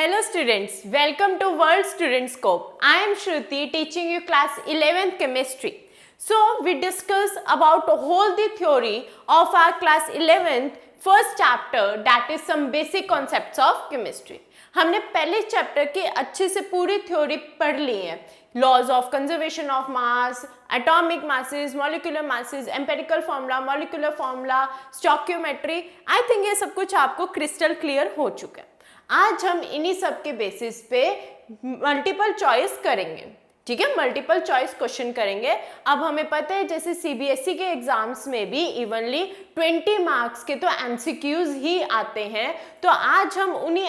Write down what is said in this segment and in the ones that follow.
Hello students, welcome to World Student Scope. I am Shruti teaching you class 11th chemistry. So we discuss about whole the theory of our class 11th first chapter, that is some basic concepts of chemistry. हमने पहले chapter की अच्छे से पूरी theory पढ़ ली है. Laws of conservation of mass, atomic masses, molecular masses, empirical formula, molecular formula, stoichiometry. I think ये सब कुछ आपको क्रिस्टल क्लियर हो चुका है. आज हम इन्हीं सब के बेसिस पे मल्टीपल चॉइस करेंगे. ठीक है, मल्टीपल चॉइस क्वेश्चन करेंगे. अब हमें पता है जैसे सीबीएसई के एग्जाम्स में भी इवनली 20 मार्क्स के तो एमसीक्यूज ही आते हैं. तो आज हम उन्हीं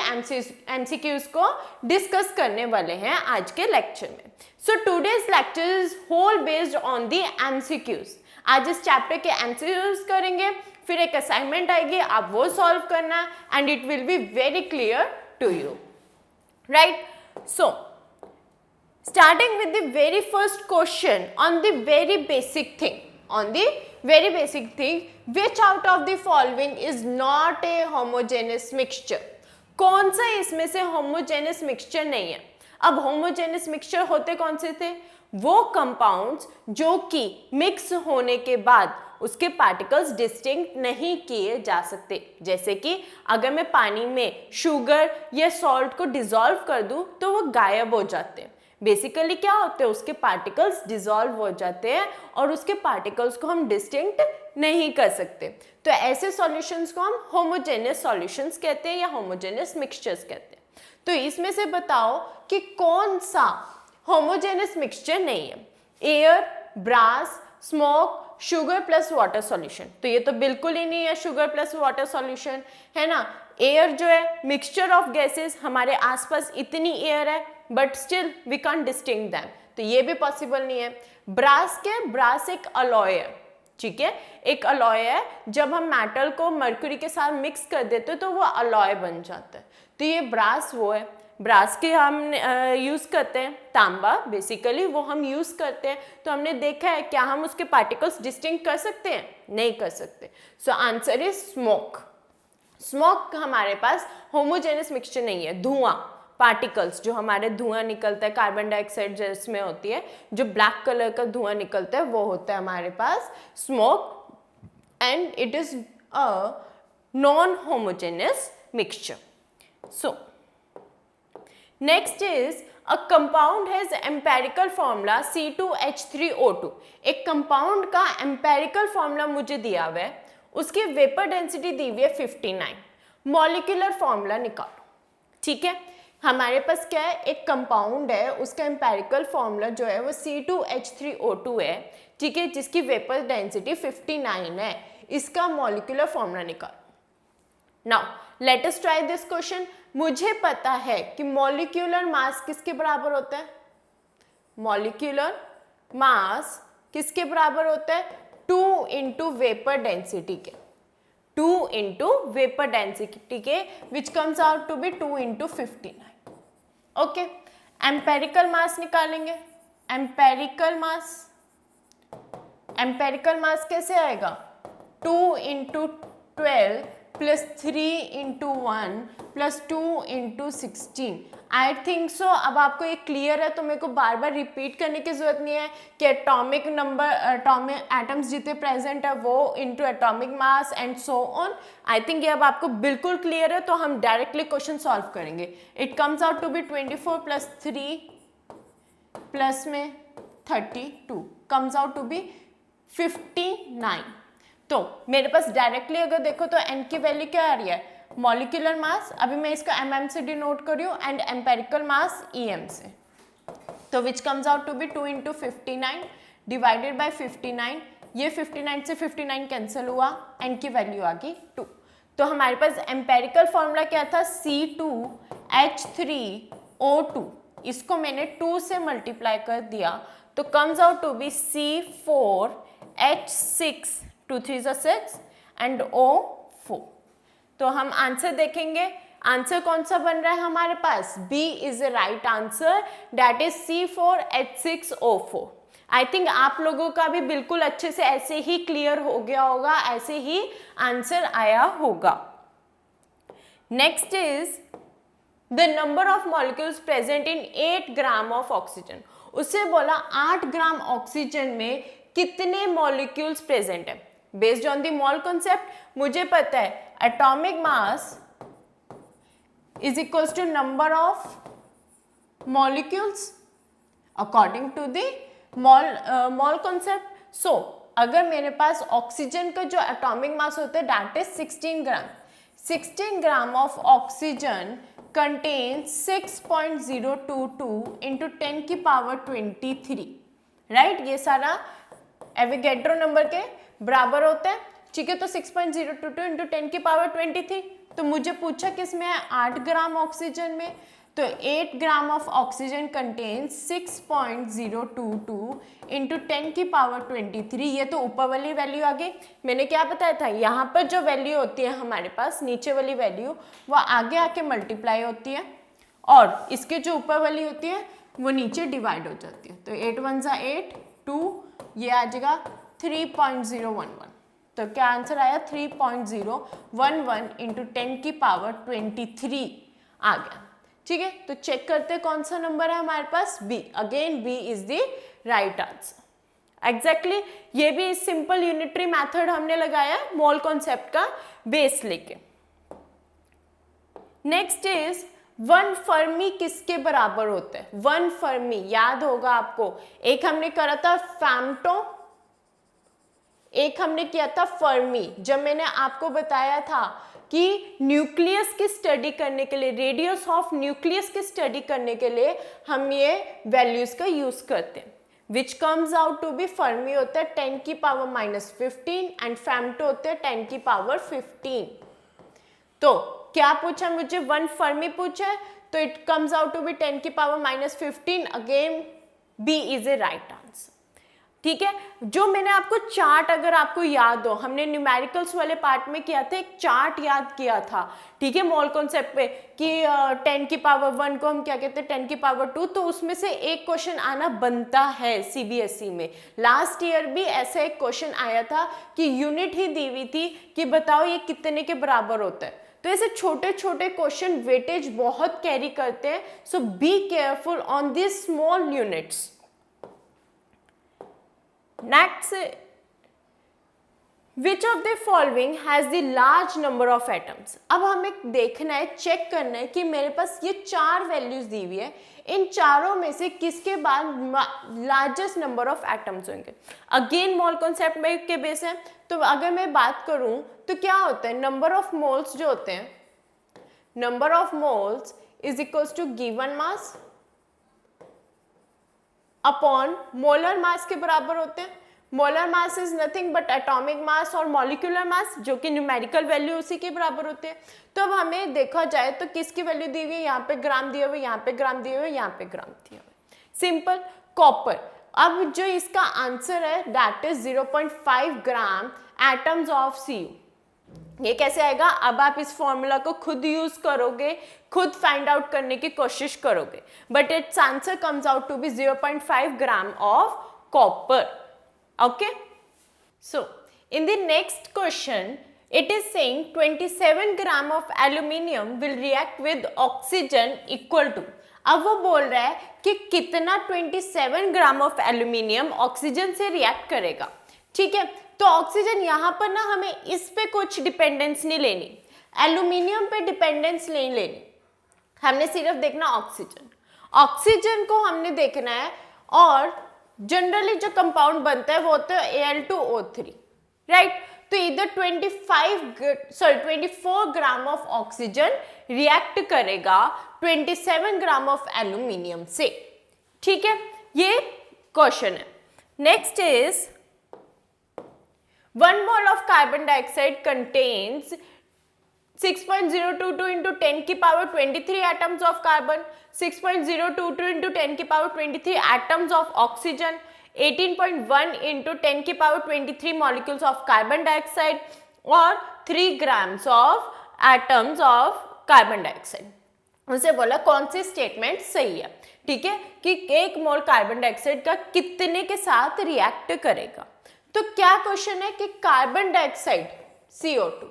एमसीक्यूज को डिस्कस करने वाले हैं आज के लेक्चर में. So today's lecture is whole based on the MCQs. आज इस चैप्टर के एमसीक्यूज करेंगे, फिर एक असाइनमेंट आएगी, आप वो सॉल्व करना and it will be very clear to you. Right, so starting with the very first question on the very basic thing, which out of the following is not a homogeneous mixture? कौन सा इसमें से homogeneous mixture नहीं है? अब homogeneous mixture होते कौन से थे? वो कंपाउंड्स जो कि मिक्स होने के बाद उसके पार्टिकल्स डिस्टिंक्ट नहीं किए जा सकते. जैसे कि अगर मैं पानी में शुगर या सॉल्ट को डिसॉल्व कर दूं तो वो गायब हो जाते हैं. बेसिकली क्या होते हैं, उसके पार्टिकल्स डिसॉल्व हो जाते हैं और उसके पार्टिकल्स को हम डिस्टिंक्ट नहीं कर सकते. तो ऐसे सॉल्यूशंस को हम होमोजेनियस सॉल्यूशंस कहते हैं या होमोजेनियस मिक्सचर्स कहते हैं. तो इसमें से बताओ कि कौन सा होमोजेनियस मिक्सचर नहीं है. Air, brass, smoke, sugar plus water solution. तो ये तो बिल्कुल ही नहीं है शुगर प्लस वाटर सॉल्यूशन, है ना. एयर जो है मिक्सचर ऑफ गैसेस, हमारे आसपास इतनी एयर है but still we can't distinct them, तो ये भी पॉसिबल नहीं है. ब्रास एक अलॉय है. ठीक है, एक अलॉय है. जब हम मेटल को मर्क्यूरी के साथ मिक्स कर देते तो वो अलॉय बन जाता है. तो ये ब्रास वो है. ब्रास के हम यूज़ करते हैं. तांबा बेसिकली वो हम यूज़ करते हैं. तो हमने देखा है क्या हम उसके पार्टिकल्स डिस्टिंक्ट कर सकते हैं? नहीं कर सकते. So answer is smoke. Smoke हमारे पास होमोजेनियस मिक्सचर नहीं है. धुआं, पार्टिकल्स जो हमारे धुआं निकलता है, कार्बन डाइऑक्साइड जिसमें होती है, जो ब्लैक कलर का धुआं निकलता है वो होता है हमारे पास smoke, and it is a non homogeneous mixture. So next is a compound has empirical formula C2H3O2. एक कंपाउंड का एम्पेरिकल फॉर्मूला मुझे दिया हुआ है, उसकी वेपर डेंसिटी दी हुई है 59. मॉलिक्यूलर फॉर्मूला निकालो. ठीक है, हमारे पास क्या है, एक कंपाउंड है, उसका एम्पेरिकल फॉर्मूला जो है वो C2H3O2 है. ठीक है, जिसकी वेपर डेंसिटी 59 है. इसका मॉलिक्यूलर फॉर्मूला निकालो. Now let us try this question. मुझे पता है कि मॉलिक्यूलर मास किसके बराबर होता है? मॉलिक्यूलर मास किसके बराबर होता है? 2 इंटू वेपर डेंसिटी के. 2 इंटू वेपर डेंसिटी के which comes out to be 2 into 59. Okay, empirical mass निकालेंगे. एम्पेरिकल मास कैसे आएगा? 2 into 12 plus 3 into 1 plus 2 into 16. I think so अब आपको ये क्लियर है, तो मेरे को बार बार रिपीट करने की जरूरत नहीं है कि एटॉमिक एटम्स जितने प्रेजेंट है वो into atomic mass and so on. I think ये अब आपको बिल्कुल क्लियर है, तो हम डायरेक्टली क्वेश्चन सॉल्व करेंगे. It comes out to be 24 plus 3 plus में 32 कम्स आउट टू बी 59. तो मेरे पास डायरेक्टली अगर देखो तो n की वैल्यू क्या आ रही है? मॉलिक्यूलर मास, अभी मैं इसका mm से डिनोट कर रही हूँ, एंड एम्पेरिकल मास em से. तो which comes out to be 2 into 59 divided by 59. ये 59 से 59 कैंसिल हुआ, n की वैल्यू आ गई 2. तो हमारे पास एम्पेरिकल फॉर्मूला क्या था? C2H3O2. इसको मैंने 2 से मल्टीप्लाई कर दिया तो comes out to be C4H6, 2 3 6 and O4. तो हम आंसर देखेंगे. आंसर कौन सा बन रहा है हमारे पास? B is the right answer, that is C4H6O4. I think आप लोगों का भी बिल्कुल अच्छे से ऐसे ही क्लियर हो गया होगा, ऐसे ही आंसर आया होगा. Next is the number of molecules present in 8 gram of oxygen. उससे बोला 8 ग्राम ऑक्सीजन में कितने मॉलिक्यूल्स प्रेजेंट है। Based on the mole concept मुझे पता है atomic mass is equals to number of molecules according to the mole concept. So अगर मेरे पास ऑक्सीजन का जो एटॉमिक मास होता है that is 16 gram. 16 gram of oxygen contains 6.022 into 10 की पावर 23, राइट। ये सारा एवोगैड्रो नंबर के बराबर होता है, ठीक है। तो 6.022 into 10 की पावर 23। तो मुझे पूछा किसमें है, 8 ग्राम ऑक्सीजन में। तो 8 gram of oxygen contains 6.022 into 10 की पावर 23। ये तो ऊपर वाली वैल्यू आ गई। मैंने क्या बताया था, यहाँ पर जो वैल्यू होती है हमारे पास नीचे वाली वैल्यू वो आगे आके मल्टीप्लाई होती है और इसके जो ऊपर वाली होती है वो नीचे डिवाइड हो जाती है। तो 8 1 जा 8 2, ये आ जाएगा 3.011। तो क्या आंसर आया 3.011 इंटू 10 की पावर 23 आ गया, ठीक है। तो चेक करते हैं कौन सा नंबर है हमारे पास, B. Again B is the right answer. Exactly ये भी सिंपल यूनिटरी मेथड हमने लगाया मोल कॉन्सेप्ट का बेस लेके। नेक्स्ट इज 1 फर्मी किसके बराबर होता है। 1 फर्मी याद होगा आपको, एक हमने करा था फैम्टो, एक हमने किया था फर्मी। जब मैंने आपको बताया था कि न्यूक्लियस की स्टडी करने के लिए, रेडियस ऑफ न्यूक्लियस की स्टडी करने के लिए हम ये वैल्यूज का यूज करते हैं, which comes out to be fermi होता है 10 की पावर -15 एंड फैम्टो होते हैं 10 की पावर 15। तो क्या पूछा मुझे, 1 फर्मी पूछा है, तो it comes out to be 10 की power -15। Again B is a right answer, ठीक है। जो मैंने आपको चार्ट, अगर आपको याद हो, हमने न्यूमेरिकल्स वाले पार्ट में किया था, एक चार्ट याद किया था, ठीक है, मोल कॉन्सेप्ट पे कि 10 की पावर 1 को हम क्या कहते हैं 10 की पावर 2। तो उसमें से एक क्वेश्चन आना बनता है सीबीएसई में। लास्ट ईयर भी ऐसा एक क्वेश्चन आया था कि यूनिट ही दी हुई थी कि बताओ ये कितने के बराबर होता है। तो ऐसे छोटे छोटे क्वेश्चन वेटेज बहुत कैरी करते हैं। So be careful on this small units. Next, which of the following has the large number of atoms? अब हमें देखना है, चेक करना है कि मेरे पास ये 4 वैल्यूज दी हुई है, इन चारों में से किसके बाद लार्जेस्ट नंबर ऑफ एटम्स होंगे। अगेन मोल कॉन्सेप्ट में के बेस है। तो अगर मैं बात करूं तो क्या होता है, नंबर ऑफ मोल्स जो होते हैं, number of moles is equals to given mass upon molar mass के बराबर होते हैं। Molar mass is nothing but atomic mass और मॉलिक्यूलर मास, जो कि न्यूमेरिकल वैल्यू उसी के बराबर होते हैं। तो अब हमें देखा जाए तो किसकी वैल्यू दी हुई है, यहाँ पे ग्राम दिए हुए, यहाँ पे ग्राम दिए हुए, यहाँ पे ग्राम दिए हुए। Simple copper. अब जो इसका आंसर है that is 0.5 gram atoms of CU। ये कैसे आएगा, अब आप इस फॉर्मूला को खुद यूज करोगे, खुद फाइंड आउट करने की कोशिश करोगे, but it's answer comes out to be 0.5 gram of copper. Okay, so in the next question it is saying 27 gram of aluminium will react with oxygen equal to. अब वो बोल रहा है कि कितना 27 ग्राम ऑफ एल्यूमिनियम ऑक्सीजन से react करेगा, ठीक है। तो ऑक्सीजन यहाँ पर ना हमें इस पे कुछ डिपेंडेंस नहीं लेनी, एल्यूमिनियम पे डिपेंडेंस नहीं लेनी, हमने सिर्फ देखना ऑक्सीजन। ऑक्सीजन को हमने देखना है और जनरली जो कंपाउंड बनता है वो होता है Al2O3, राइट। तो इधर 24 ग्राम ऑफ ऑक्सीजन रिएक्ट करेगा 27 ग्राम ऑफ एल्यूमिनियम से, ठीक है। ये क्वेश्चन है। Next is 1 mole of carbon dioxide contains 6.022 into 10 की power 23 atoms of carbon, 6.022 into 10 की power 23 atoms of oxygen, 18.1 into 10 की power 23 molecules of carbon dioxide और 3 grams of atoms of carbon dioxide। उसे बोला कौन सी स्टेटमेंट सही है, ठीक है, कि 1 मोल कार्बन डाइऑक्साइड का कितने के साथ रिएक्ट करेगा। तो क्या क्वेश्चन है कि कार्बन डाइऑक्साइड CO2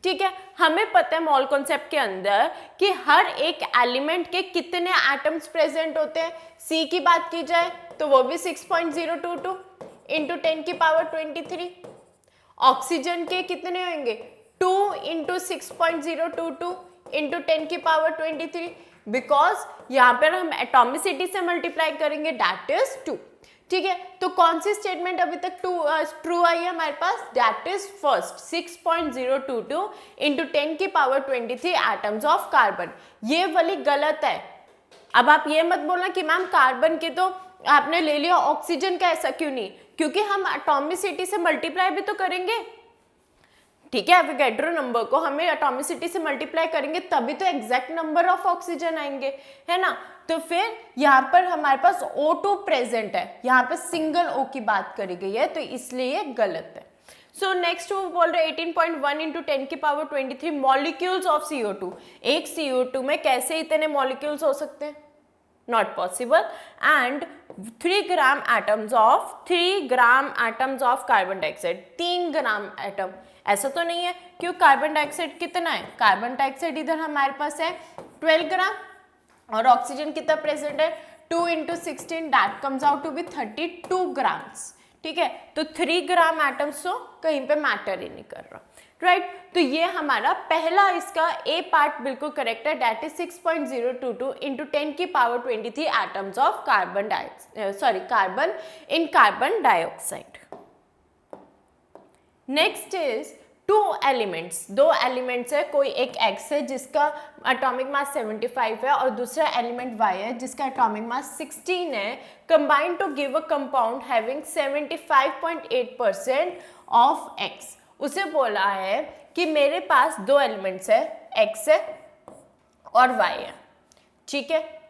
ठीक है, हमें पता है मॉल कॉन्सेप्ट के अंदर कि हर एक एलिमेंट के कितने एटम्स प्रेजेंट होते हैं। सी की बात की जाए तो वो भी 6.022 इंटू 10 की पावर 23। ऑक्सीजन के कितने होंगे 2 इंटू 6.022 इंटू 10 की पावर 23, बिकॉज यहाँ पर हम एटॉमिसिटी से मल्टीप्लाई करेंगे, दैट इज 2। ठीक है, तो कौन सी स्टेटमेंट अभी तक ट्रू आई है हमारे पास, दैट इज फर्स्ट 6.022 इंटू 10 की पावर 23 एटम्स ऑफ कार्बन। ये वाली गलत है। अब आप ये मत बोलना कि मैम कार्बन के तो आपने ले लिया, ऑक्सीजन का ऐसा क्यों नहीं, क्योंकि हम एटॉमिसिटी से मल्टीप्लाई भी तो करेंगे। ठीक है, एवोगैड्रो नंबर को हमें एटॉमिसिटी से मल्टीप्लाई करेंगे तभी तो एग्जैक्ट नंबर ऑफ ऑक्सीजन आएंगे, है ना। तो फिर यहाँ पर हमारे पास O2 प्रेजेंट है, यहाँ पर सिंगल O की बात करी गई है, तो इसलिए ये गलत है। सो नेक्स्ट वो बोल रहे 18.1 इंटू 10 की पावर 23 मॉलिक्यूल्स ऑफ CO2। एक CO2 में कैसे इतने मॉलिक्यूल्स हो सकते हैं, not possible. And 3 gram atoms of carbon dioxide, 3 gram atom, ऐसा तो नहीं है, क्यों कार्बन डाइऑक्साइड कितना है, कार्बन डाइऑक्साइड इधर हमारे पास है 12 ग्राम और ऑक्सीजन कितना प्रेजेंट है 2 into 16, that comes out to be 32 grams. ठीक है, तो 3 ग्राम एटम्स तो कहीं पे मैटर ही नहीं कर रहा, राइट। तो ये हमारा पहला इसका ए पार्ट बिल्कुल करेक्ट है, दैट इज 6.022 इंटू 10 की power 23 atoms of carbon in carbon dioxide. Next is 2 elements, 2 elements है, कोई एक X है जिसका एटॉमिक मास 75 है और दूसरा एलिमेंट Y है जिसका एटॉमिक मास 16 है, combine to give a compound having 75.8% of X। उसे बोला है कि मेरे पास 2 एलिमेंट्स है, X है और Y है। ठीक है,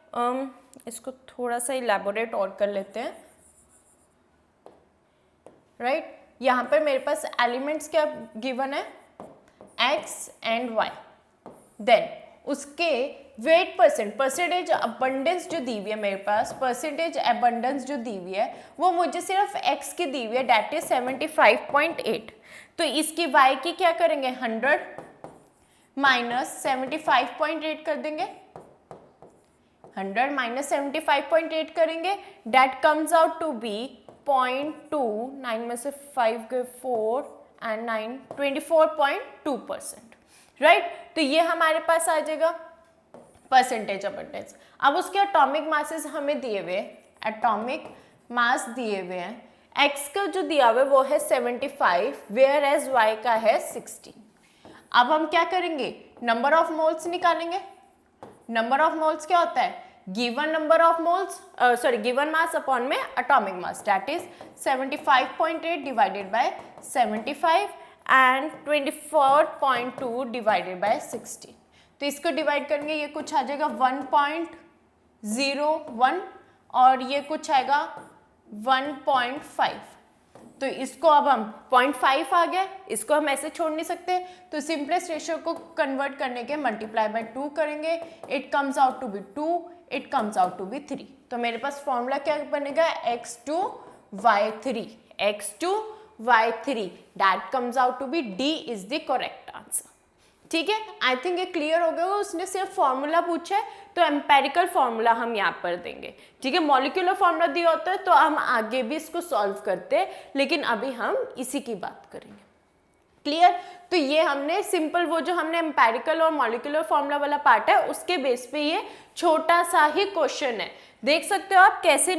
इसको थोड़ा सा इलैबोरेट और कर लेते हैं, राइट। यहाँ पर मेरे पास एलिमेंट्स क्या गिवन है X एंड Y, देन उसके वेट परसेंटेज अबंडेंस जो दी हुई है मेरे पास, परसेंटेज अबंडेंस जो दी हुई है वो मुझे सिर्फ X की दी हुई है, डेट इज 75.8। तो इसकी Y की क्या करेंगे 100 माइनस 75.8 कर देंगे, 100 माइनस 75.8 करेंगे, that comes out to be 0.2, 9 में से 5 गए 4 एंड 9 24.2%, राइट। तो ये हमारे पास आ जाएगा परसेंटेज अबंडेंस। अब उसके एटॉमिक मासेस हमें दिए हुए, एटॉमिक मास दिए हुए हैं, X का जो दिया हुआ है वो है 75, वेयर एज Y का है 16। अब हम क्या करेंगे, नंबर ऑफ मोल्स निकालेंगे। नंबर ऑफ मोल्स क्या होता है, given number of moles given mass upon में atomic mass, that is 75.8 divided by 75 and 24.2 divided by 16। तो इसको डिवाइड करेंगे, ये कुछ आ जाएगा 1.01 और ये कुछ आएगा 1.5। तो इसको अब हम 0.5 आ गया, इसको हम ऐसे छोड़ नहीं सकते, तो सिंपलेस्ट रेशियो को कन्वर्ट करने के मल्टीप्लाई बाय 2 करेंगे, it comes out to be 2, it comes out to be 3। तो मेरे पास फॉर्मूला क्या बनेगा x2y3, that comes out to be D is the correct answer. ठीक है, आई थिंक ये क्लियर हो गया होगा। उसने सिर्फ फॉर्मूला पूछा है तो एम्पेरिकल फॉर्मूला हम यहाँ पर देंगे। ठीक है, मॉलिक्यूलर फॉर्मूला दिया होता है तो हम आगे भी इसको सॉल्व करते हैं, लेकिन अभी हम इसी की बात करेंगे। क्लियर, तो ये हमने सिंपल वो जो हमने एम्पेरिकल और मॉलिक्यूलर फॉर्मूला वाला पार्ट है उसके बेस पे ये छोटा सा ही क्वेश्चन है, देख सकते हो आप कैसे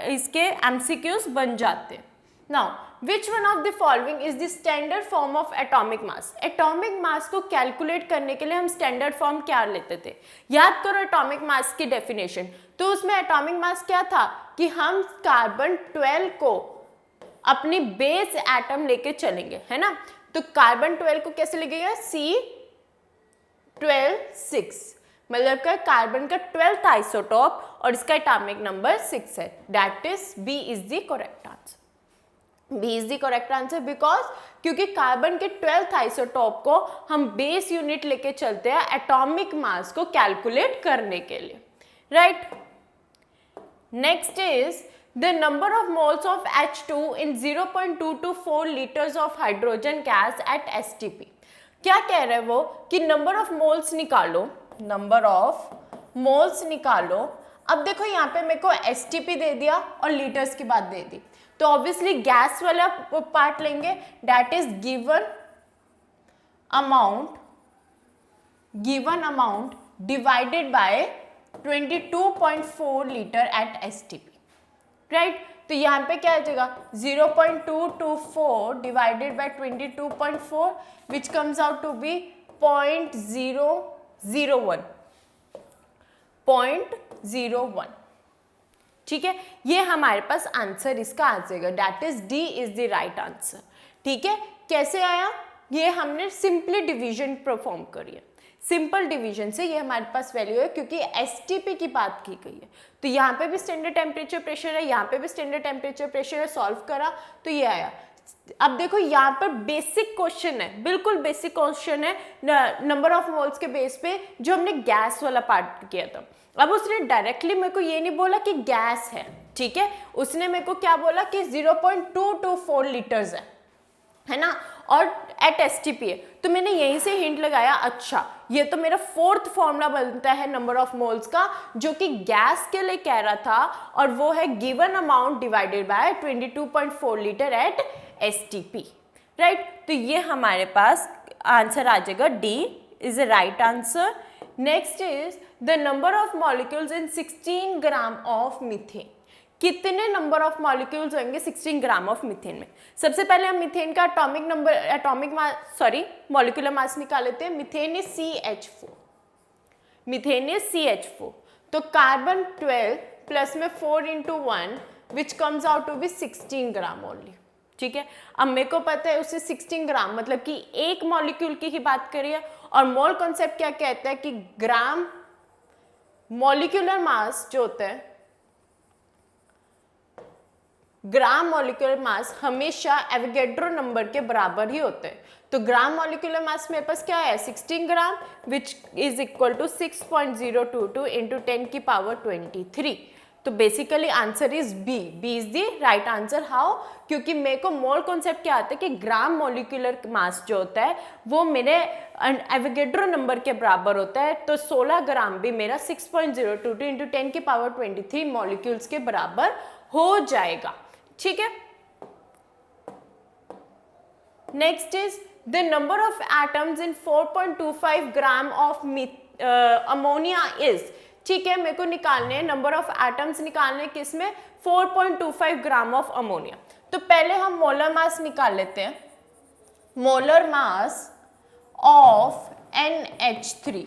इसके MCQs बन जाते हैं। Now which one of the following is the standard form of atomic mass. Atomic mass को कैलकुलेट करने के लिए हम स्टैंडर्ड फॉर्म क्या लेते थे, याद करो एटॉमिक मास की डेफिनेशन। तो उसमें एटॉमिक मास क्या था कि हम कार्बन 12 को अपनी बेस एटम लेके चलेंगे, है ना। तो कार्बन 12 को कैसे लिखेगा, C12 मतलब का कार्बन का 12th आइसोटॉप और इसका एटॉमिक नंबर 6 है, that is B is the correct answer. B is the correct answer because क्योंकि कार्बन के 12th आइसोटॉप को हम बेस यूनिट लेके चलते हैं एटॉमिक मास को कैलकुलेट करने के लिए, right. Next is the number of moles of H2 in 0.224 liters of hydrogen gas at STP। क्या कह रहा है वो कि नंबर ऑफ मोल्स निकालो, नंबर ऑफ मोल्स निकालो। अब देखो यहाँ पे मेरे को एसटीपी दे दिया और लीटर्स की बात दे दी, तो ऑब्वियसली गैस वाला पार्ट लेंगे, that is given amount divided by 22.4 litre at STP, right. तो यहाँ पे क्या आ जाएगा 0.224 divided by 22.4 which comes out to be 0.001, ठीक है। ये हमारे पास आंसर इसका आ जाएगा, that is D is the right answer, ठीक है। कैसे आया, ये हमने सिंपली डिवीजन परफॉर्म करी है, सिंपल डिवीजन से ये हमारे पास वैल्यू है, क्योंकि एसटीपी की बात की गई है। तो यहाँ पे भी स्टैंडर्ड टेम्परेचर प्रेशर है, यहाँ पे भी स्टैंडर्ड टेम्परेचर प्रेशर है, सॉल्व करा तो ये आया। अब देखो यहाँ पर बेसिक क्वेश्चन है, बिल्कुल बेसिक क्वेश्चन है नंबर ऑफ मोल्स के बेस पे, जो हमने गैस वाला पार्ट किया था। अब उसने डायरेक्टली मेरे को ये नहीं बोला कि गैस है, ठीक है, उसने मेरे को क्या बोला कि 0.224 लीटर्स है ना, और एट एसटीपी है। तो मैंने यहीं से हिंट लगाया, अच्छा ये तो मेरा फोर्थ फॉर्मूला बनता है नंबर ऑफ मोल्स का, जो कि गैस के लिए कह रहा था, और वो है given amount divided by 22.4 litre at STP, right. तो ये हमारे पास आंसर आ जाएगा, D is a right answer. Next is the number of molecules in 16 gram of methane. कितने नंबर ऑफ मॉलिक्यूल्स होंगे 16 ग्राम ऑफ मीथेन में। सबसे पहले हम मीथेन का मॉलिक्यूलर मास निकाल लेते हैं। मीथेन इज CH4, तो कार्बन 12 प्लस में 4 into 1 which comes out to be 16 gram only, ठीक है। अब मेरे को पता है उसे 16 ग्राम मतलब कि एक मॉलिक्यूल की ही बात करिए, और मोल कॉन्सेप्ट क्या कहता है कि ग्राम मॉलिक्यूलर मास जो होता है, ग्राम मॉलिक्यूलर मास हमेशा एवोगैड्रो नंबर के बराबर ही होते हैं। तो ग्राम मॉलिक्यूलर मास मेरे पास क्या है 16 gram which is equal to 6.022 into 10 की पावर 23। तो basically answer is B is the right answer. How, क्योंकि मेरे को मोल कॉन्सेप्ट क्या आता है कि ग्राम मॉलिक्यूलर मास जो होता है वो मेरे एवोगैड्रो नंबर के बराबर होता है। तो 16 ग्राम भी मेरा 6.022 इंटू 10 की पावर 23 मॉलिक्यूल्स के बराबर हो जाएगा, ठीक है। Next is the number of atoms in 4.25 gram of ammonia is, ठीक है। मेरे को निकालने नंबर ऑफ एटम्स निकालने किस में 4.25 ग्राम ऑफ अमोनिया। तो पहले हम मोलर मास निकाल लेते हैं। मोलर मास ऑफ NH3,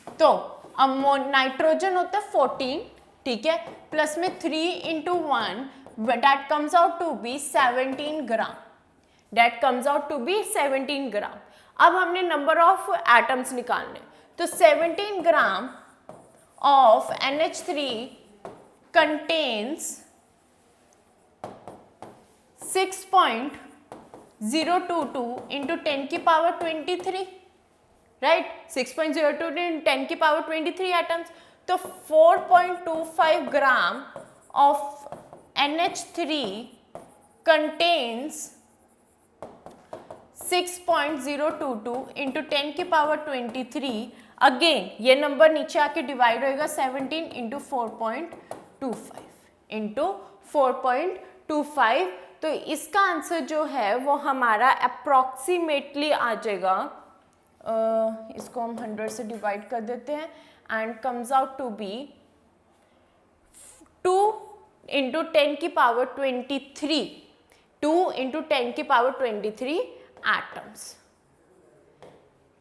तो नाइट्रोजन होता है 14, ठीक है, प्लस में 3 into 1 that comes out to be 17 gram, that comes out to be 17 ग्राम। अब हमने नंबर ऑफ एटम्स निकालने, तो 17 ग्राम of NH3 contains 6.022 into 10 की पावर 23, right? 6.022 into 10 की पावर 23 atoms। तो 4.25 ग्राम of NH3 contains 6.022 into 10 की पावर 23। अगेन ये नंबर नीचे आके डिवाइड होएगा 17 इंटू 4.25। तो इसका आंसर जो है वो हमारा अप्रॉक्सीमेटली आ जाएगा, इसको हम 100 से डिवाइड कर देते हैं and comes out to be 2 into 10 की पावर 23, 2 इंटू 10 की पावर 23 एटम्स,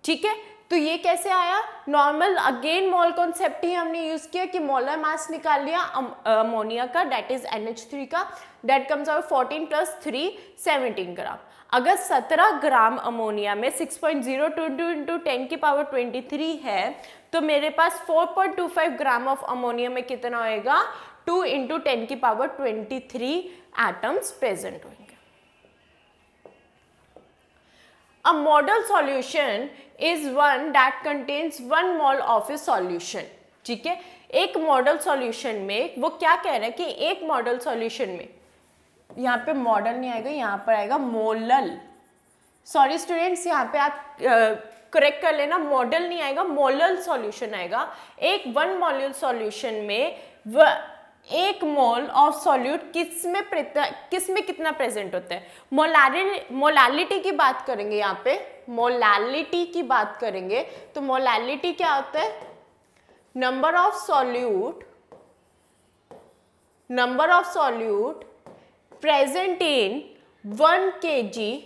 ठीक है। तो ये कैसे आया, नॉर्मल अगेन मोल कॉन्सेप्ट ही हमने यूज किया कि मोलर मास निकाल लिया अमोनिया का, दैट इज NH3 का, दैट कम्स आउट 14 प्लस 3 17 ग्राम। अगर 17 ग्राम अमोनिया में 6.022 इंटू 10 की पावर 23 है, तो मेरे पास 4.25 ग्राम ऑफ अमोनिया में कितना होएगा 2 इंटू 10 की पावर 23 एटम्स प्रेजेंट होंगे। A model solution is one that contains 1 mole of a solution, ठीक है। एक मॉडल सॉल्यूशन में वो क्या कह रहा है कि एक मॉडल सॉल्यूशन में, यहाँ पे मॉडल नहीं आएगा, यहाँ पर आएगा मोलल, सॉरी स्टूडेंट्स, यहाँ पे आप करेक्ट कर लेना, मॉडल नहीं आएगा, मोलल सॉल्यूशन आएगा। एक 1 मोलर सॉल्यूशन में एक मोल ऑफ सॉल्यूट किस में कितना प्रेजेंट होता है। मोलालिटी की बात करेंगे, यहाँ पे मोलालिटी की बात करेंगे तो मोलालिटी क्या होता है, number of solute present in 1 kg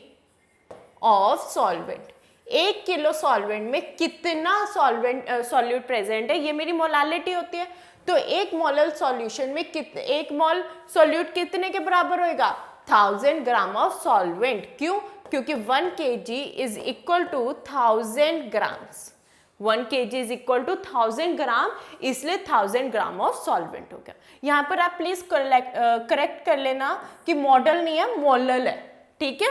of solvent. 1 kilo solvent में कितना सॉल्यूट प्रेजेंट है, ये मेरी मोलालिटी होती है। तो एक मोलर सॉल्यूशन में एक मोल सॉल्यूट कितने के बराबर होएगा, 1000 ग्राम ऑफ सॉल्वेंट। क्यों, क्योंकि 1 kg is equal to 1000 grams. 1 kg is equal to 1000 gram, इसलिए 1000 ग्राम ऑफ सॉल्वेंट हो गया। यहाँ पर आप प्लीज करेक्ट कर लेना कि मॉडल नहीं है, मोलल है, ठीक है।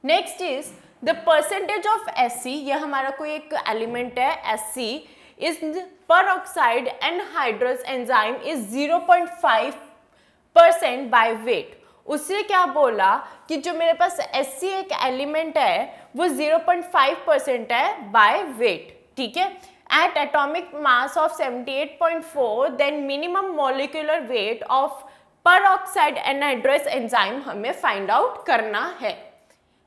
Next is the percentage of Sc, यह हमारा कोई एक एलिमेंट है Sc, is peroxide anhydrous enzyme is 0.5% by weight. उससे क्या बोला कि जो मेरे पास Sc एक एलिमेंट है वो 0.5% है बाय वेट, ठीक है। At atomic mass of 78.4 then minimum molecular weight of peroxide anhydrous enzyme हमें फाइंड आउट करना है।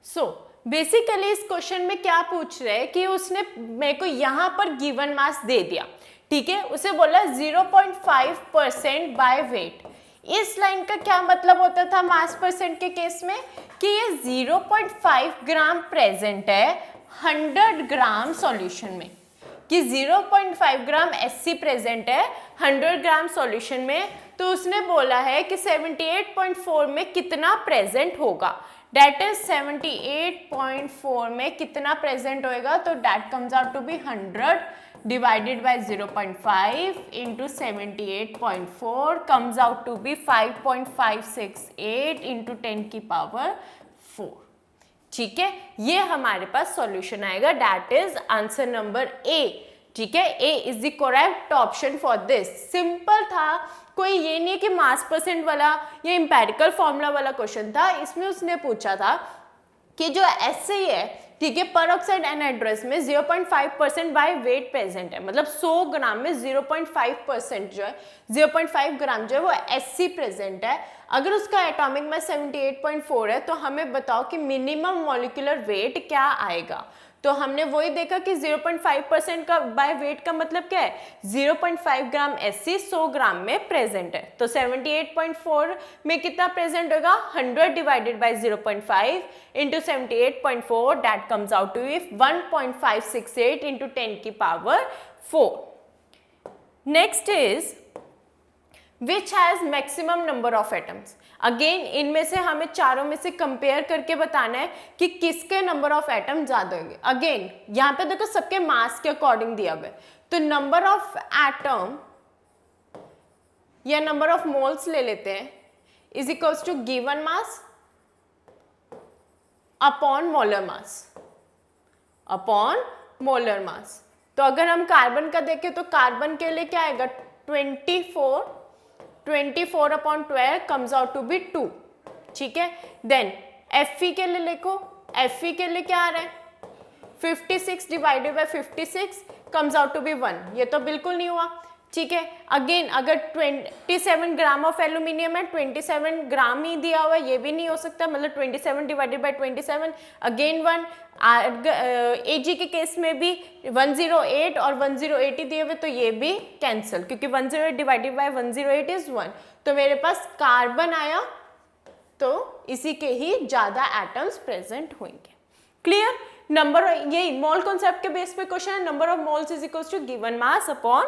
सो बेसिकली इस क्वेश्चन में क्या पूछ रहे हैं कि उसने मेरे को यहाँ पर गिवन मास दे दिया, ठीक है, उसे बोला 0.5% बाय वेट। इस लाइन का क्या मतलब होता था मास परसेंट के केस में कि ये 0.5 ग्राम प्रेजेंट है 100 ग्राम सॉल्यूशन में, कि 0.5 ग्राम Sc प्रेजेंट है 100 ग्राम सॉल्यूशन में। तो उसने बोला है कि 78.4 में कितना प्रेजेंट होगा, डेट इज 78.4 में कितना प्रेजेंट होएगा, तो that comes out to be 100 divided by 0.5 into 78.4 comes out to be 5.568 into 10 की पावर 4, ठीक है। ये हमारे पास सॉल्यूशन आएगा, that is answer number A, ठीक है। A is the correct option for this. Simple था, कोई ये नहीं है कि मास परसेंट वाला या एम्पेरिकल फॉर्मूला वाला क्वेश्चन था। इसमें उसने पूछा था कि जो Sa है, ठीक है, peroxide anhydrous में 0.5% बाय वेट प्रेजेंट है, मतलब 100 ग्राम में 0.5% जो है 0.5 ग्राम जो है वो Sc प्रेजेंट है। अगर उसका एटॉमिक मास 78.4 है तो हमें बताओ कि मिनिमम मॉलिक्यूलर वेट क्या आएगा। तो हमने वही देखा कि 0.5% का बाय वेट का मतलब क्या है, 0.5 ग्राम Sc 100 ग्राम में प्रेजेंट है। तो 78.4 में कितना प्रेजेंट होगा, 100 divided by 0.5 into 78.4, that comes out to 1.568 into 10 की power 4। Next is which has maximum number of atoms. Again इनमें से हमें चारों में से कंपेयर करके बताना है कि किसके नंबर ऑफ एटम ज्यादा होंगे। अगेन यहाँ पे देखो सबके मास के अकॉर्डिंग दिया हुआ है, तो नंबर ऑफ एटम या नंबर ऑफ मोल्स ले लेते हैं is equals to given mass upon molar mass. तो अगर हम कार्बन का देखें तो कार्बन के लिए क्या आएगा, 24 upon 12 comes out to be 2, ठीक है। देन Fe के लिए लिखो, Fe के लिए क्या आ रहा है, 56 divided by 56 comes out to be 1, ये तो बिल्कुल नहीं हुआ, ठीक है। अगेन अगर 27 ग्राम ऑफ एल्यूमिनियम है, 27 ग्राम ही दिया हुआ है, ये भी नहीं हो सकता, मतलब 27 डिवाइडेड बाय 27 अगेन 1। Ag के केस में भी 108 और 108 ही दिए हुए, तो ये भी कैंसिल, क्योंकि 108 डिवाइडेड बाय 108 इज 1। तो मेरे पास कार्बन आया, तो इसी के ही ज्यादा एटम्स प्रेजेंट होंगे। क्लियर। नंबर, ये मोल कॉन्सेप्ट के बेस पे क्वेश्चन है, number of moles is equals to given mass upon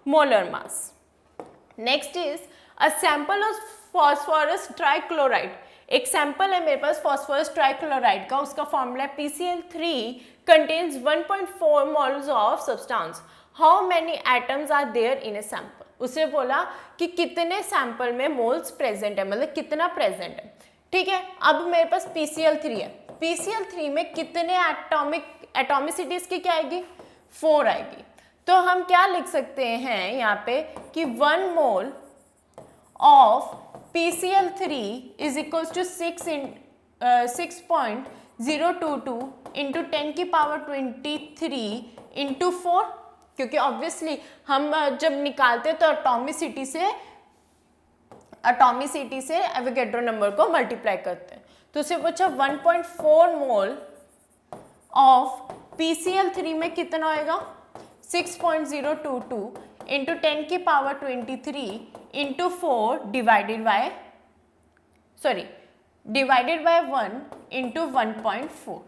molar mass. Next is a sample of phosphorus trichloride. एक सैंपल है मेरे पास फॉस्फोरस ट्राइक्लोराइड का, उसका फॉर्मूला है PCl3 contains 1.4 moles of substance. How many atoms are there in a sample? उसे बोला कि कितने सैंपल में मोल्स प्रेजेंट है, मतलब कितना प्रेजेंट है, ठीक है। अब मेरे पास PCl3 है, PCl3 में कितने एटॉमिसिटीज की क्या आएगी, 4 आएगी। तो हम क्या लिख सकते हैं यहाँ पे कि 1 mole of PCl3 is equals to 6 6.022 into 10 की पावर 23 इंटू 4, क्योंकि ऑब्वियसली हम जब निकालते हैं तो एटॉमिसिटी से एवोगैड्रो नंबर को मल्टीप्लाई करते हैं। तो उसे पूछा 1.4 मोल ऑफ PCl3 में कितना होएगा 6.022 इंटू 10 की power 23 into 4 divided by 1 into 1.4।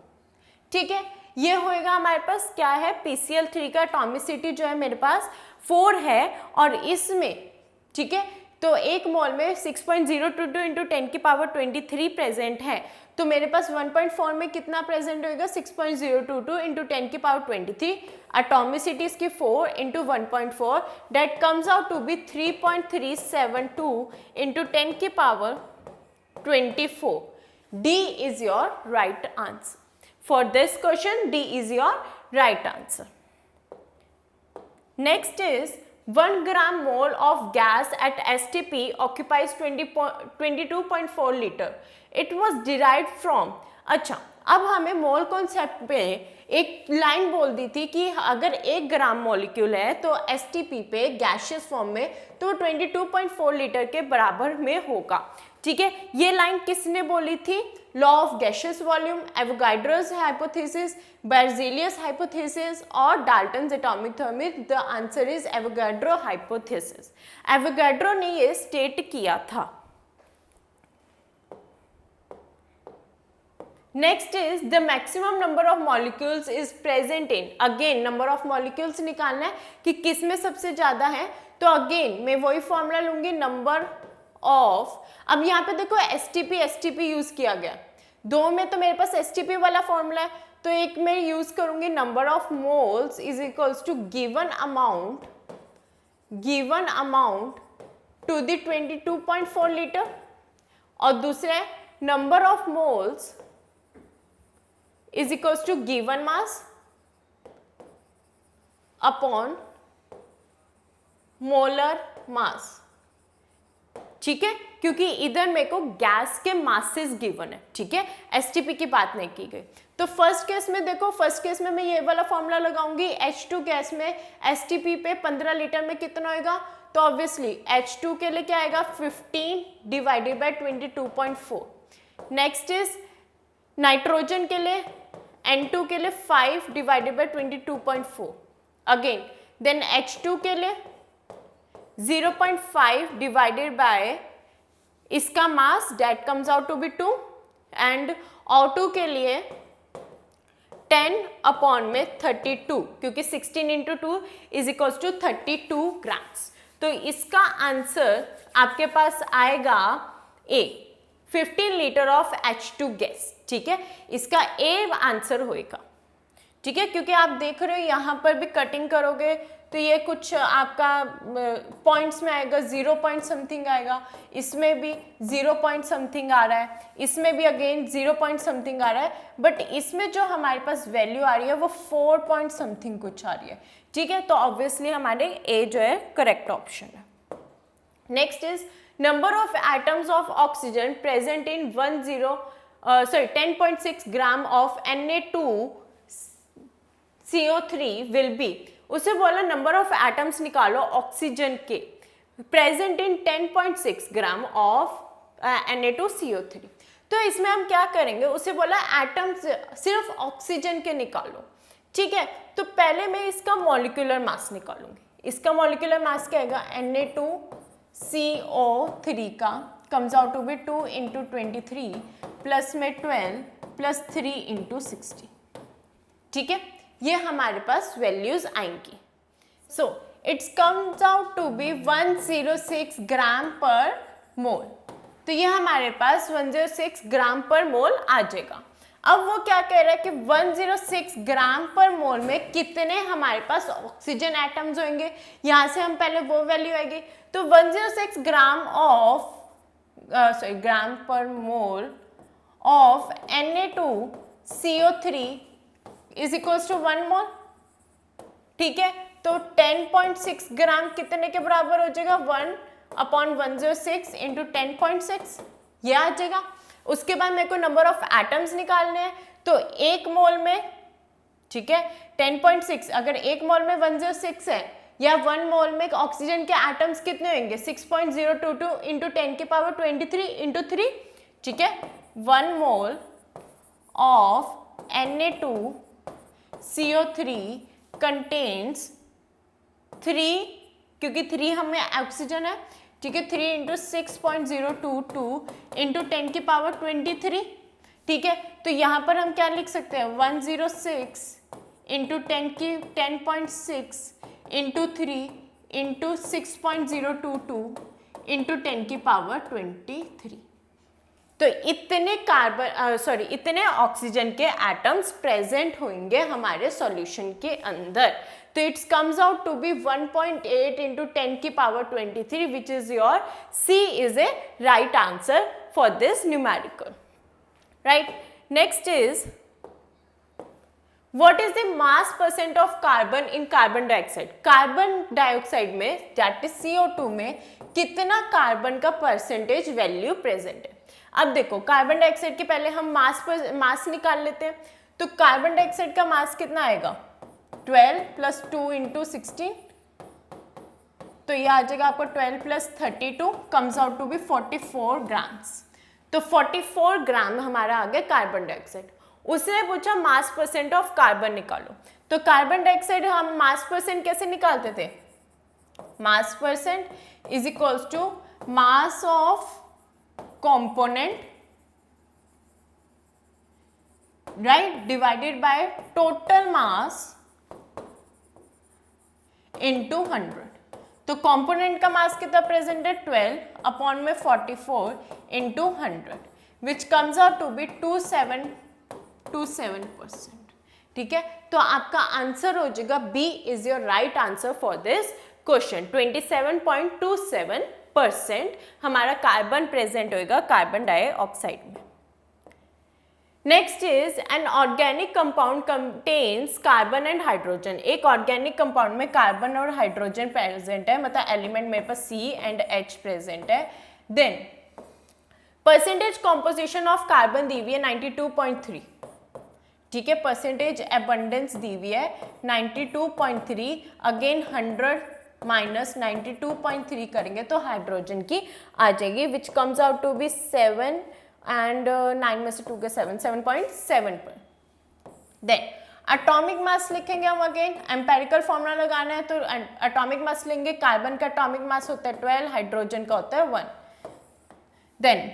ठीक है, ये होएगा हमारे पास क्या है, PCl3 का एटॉमिसिटी जो है मेरे पास 4 है और इसमें, ठीक है, तो एक मोल में 6.022 इंटू 10 की पावर 23 प्रेजेंट है, तो मेरे पास 1.4 में कितना प्रेजेंट होएगा 6.022 इंटू 10 की पावर 23, एटॉमिसिटी इसकी 4 into 1.4, that comes out to be 3.372 into 10 की power 24. D is your right answer. For this question, D is your right answer. Next is 1 gram mole of gas at STP occupies 22.4 liter. It was derived from. अच्छा, अब हमें mole concept पे एक line बोल दी थी कि अगर 1 gram molecule है तो STP पे गैशियस फॉर्म में तो 22.4 लीटर के बराबर में होगा। ठीक है, ये लाइन किसने बोली थी, law of gaseous volume, Avogadro's hypothesis, Berzelius hypothesis और Dalton's atomic theorem. The answer is Avogadro hypothesis. Avogadro ने ये स्टेट किया था। Next is the maximum number of molecules is present in, again number of molecules निकालना है कि किस में सबसे ज्यादा है, तो अगेन मैं वही फॉर्मूला लूंगी नंबर ऑफ, अब यहाँ पे देखो STP यूज किया गया, दो में तो मेरे पास STP वाला फॉर्मूला है, तो एक में यूज करूंगी number of moles is equals to given amount to the 22.4 litre, और दूसरा number of moles is equals to given mass upon molar mass. ठीक है, क्योंकि इधर मेरे को गैस के मासेस गिवन है, ठीक है, STP की बात नहीं की गई। तो फर्स्ट केस में देखो, फर्स्ट केस में मैं ये वाला फॉर्मूला लगाऊंगी, H2 गैस में STP पे 15 लीटर में कितना होएगा, तो ऑब्वियसली H2 के लिए क्या आएगा 15 divided by 22.4। Next is nitrogen के लिए, N2 के लिए 5 divided by 22.4, again then H2 के लिए 0.5 डिवाइडेड बाय इसका mass that comes out to be 2, and O2 के लिए 10 अपॉन में 32, क्योंकि 16 into 2 is equals to 32 grams. तो इसका आंसर आपके पास आएगा A, 15 litre of H2 gas. ठीक है, इसका A आंसर होएगा। ठीक है, क्योंकि आप देख रहे हो यहाँ पर भी कटिंग करोगे तो ये कुछ आपका पॉइंट्स में आएगा, 0 पॉइंट समथिंग आएगा, इसमें भी 0 पॉइंट समथिंग आ रहा है, इसमें भी अगेन 0 पॉइंट समथिंग आ रहा है, बट इसमें जो हमारे पास वैल्यू आ रही है वो 4 पॉइंट समथिंग कुछ आ रही है। ठीक है, तो ऑब्वियसली हमारे ए जो है करेक्ट ऑप्शन है। Next is number of atoms of oxygen present in 10.6 gram of Na2CO3 will be, उसे बोला नंबर ऑफ एटम्स निकालो ऑक्सीजन के present in 10.6 gram of Na2CO3। तो इसमें हम क्या करेंगे, उसे बोला एटम्स सिर्फ ऑक्सीजन के निकालो। ठीक है, तो पहले मैं इसका मॉलिक्यूलर मास निकालूंगी। इसका मॉलिक्यूलर मास क्या आएगा, Na2CO3 का comes out to be 2 into 23 plus में 12 प्लस 3 इंटू 60। ठीक है, ये हमारे पास वैल्यूज आएंगी। So it's comes out to be 106 gram per mole. तो ये हमारे पास 106 ग्राम पर मोल आ जाएगा। अब वो क्या कह रहा है कि 106 ग्राम पर मोल में कितने हमारे पास ऑक्सीजन एटम्स होंगे, यहाँ से हम पहले वो वैल्यू आएगी। तो 106 ग्राम of gram per mole of Na2CO3 is equals to 1 mole. ठीक है, तो 10.6 ग्राम कितने के बराबर हो जाएगा, 1 अपॉन 106 इंटू 10.6, ये आ जाएगा। उसके बाद मेरे को नंबर ऑफ एटम्स निकालने हैं, तो एक मोल में, ठीक है, 10.6, अगर एक मोल में 106 है या 1 मोल में ऑक्सीजन के एटम्स कितने होंगे 6.022 इंटू 10 की पावर 23 इंटू 3, ठीक है। 1 मोल ऑफ Na2CO3 कंटेन्स 3, क्योंकि 3 हमें ऑक्सीजन है, ठीक है, 3 इंटू 6.022 इंटू 10 की पावर 23, ठीक है। तो यहाँ पर हम क्या लिख सकते हैं 106 इंटू 10.6 इंटू 3 इंटू 6.022 इंटू 10 की पावर 23। तो इतने इतने ऑक्सीजन के एटम्स प्रेजेंट होंगे हमारे सॉल्यूशन के अंदर। तो it's comes out to be 1.8 into 10 की power 23, which is your C is a right answer for this numerical, right. Next is what is the mass percent of carbon in carbon dioxide? Carbon dioxide में that is CO2 में कितना carbon का percentage value present है। अब देखो carbon dioxide के पहले हम मास निकाल लेते हैं। तो कार्बन डाइऑक्साइड का मास कितना आएगा 12 प्लस 2 इंटू 16, तो ये आ जाएगा आपको 12 plus 32 comes out to be 44 grams. तो 44 ग्राम हमारा आ गया कार्बन डाइऑक्साइड। उसने पूछा मास परसेंट ऑफ कार्बन निकालो। तो कार्बन डाइऑक्साइड हम मास परसेंट कैसे निकालते थे, mass percent is equals to mass of component, right, divided by total mass into 100। तो component का मास कितना प्रेजेंट है 12 अपॉन में 44 into 100 which comes out to be 27%, ठीक है। तो आपका आंसर हो जाएगा B is your right answer for this question. 27.27% हमारा कार्बन प्रेजेंट होएगा कार्बन डाइऑक्साइड में। Next is an organic compound contains carbon and hydrogen. एक ऑर्गेनिक कंपाउंड में कार्बन और हाइड्रोजन प्रेजेंट है, मतलब एलिमेंट मेरे पास C एंड H प्रेजेंट है। Then percentage composition of carbon दी हुई है 92.3, ठीक है। परसेंटेज एबंडेंस दी हुई है 92.3, अगेन 100 माइनस 92.3 करेंगे तो हाइड्रोजन की आ जाएगी which comes out to be 7 and 9 में से 2 के 7.7 पर। देन एटॉमिक मास लिखेंगे हम, अगेन एम्पेरिकल फॉर्मूला लगाना है तो एटॉमिक मास लेंगे। कार्बन का एटॉमिक मास होता है 12, हाइड्रोजन का होता है 1। देन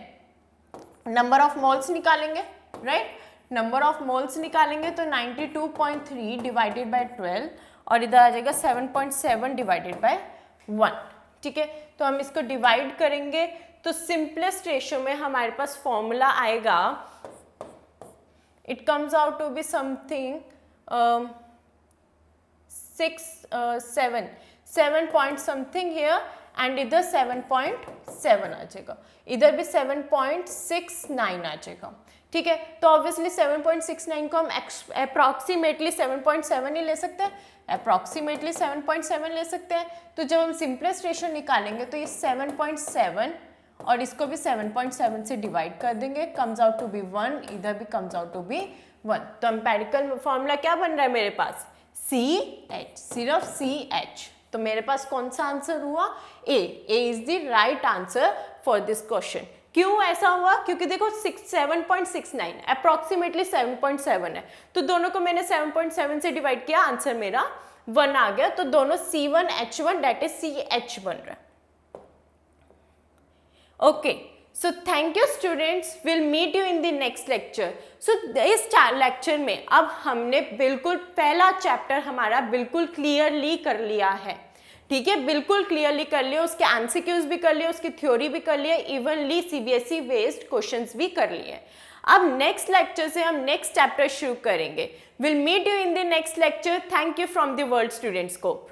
नंबर ऑफ मोल्स निकालेंगे, राइट। नंबर ऑफ मोल्स निकालेंगे तो 92.3 डिवाइडेड बाय 12 और इधर आ जाएगा 7.7 डिवाइडेड बाय 1, ठीक है। तो हम इसको डिवाइड करेंगे तो सिंपलेस्ट रेशियो में हमारे पास फॉर्मूला आएगा, it comes out to be something 7 point something here and इधर 7.7 आ जाएगा, इधर भी 7.69 आ जाएगा, ठीक है। तो ऑब्वियसली 7.69 को हम अप्रॉक्सीमेटली 7.7 ही ले सकते हैं, अप्रॉक्सीमेटली 7.7 ले सकते हैं। तो जब हम सिंपलेस्ट रेशियो निकालेंगे तो ये 7.7 और इसको भी 7.7 से डिवाइड कर देंगे, कम्स आउट टू बी 1, इधर भी कम्स आउट टू बी 1। तो एम्पेरिकल फॉर्मूला क्या बन रहा है मेरे पास CH, सिर्फ CH। तो मेरे पास कौन सा आंसर हुआ A is the right answer for this question. क्यों ऐसा हुआ, क्योंकि देखो 7.69 अप्रॉक्सीमेटली 7.7 है, तो दोनों को मैंने 7.7 से डिवाइड किया, आंसर मेरा 1 आ गया। तो दोनों C1H1 दैट इज CH बन रहा है। Okay, so thank you students, will meet you in the next lecture. So इस लेक्चर में अब हमने बिल्कुल पहला चैप्टर हमारा बिल्कुल क्लियरली कर लिया है, ठीक है, बिल्कुल क्लियरली कर लिया, उसके एमसीक्यूज भी कर लिए, उसकी थ्योरी भी कर लिया, इवनली CBSE बेस्ड क्वेश्चंस भी कर लिए। अब नेक्स्ट लेक्चर से हम नेक्स्ट चैप्टर शुरू करेंगे। Will meet you in the next lecture. Thank you from the World Student scope.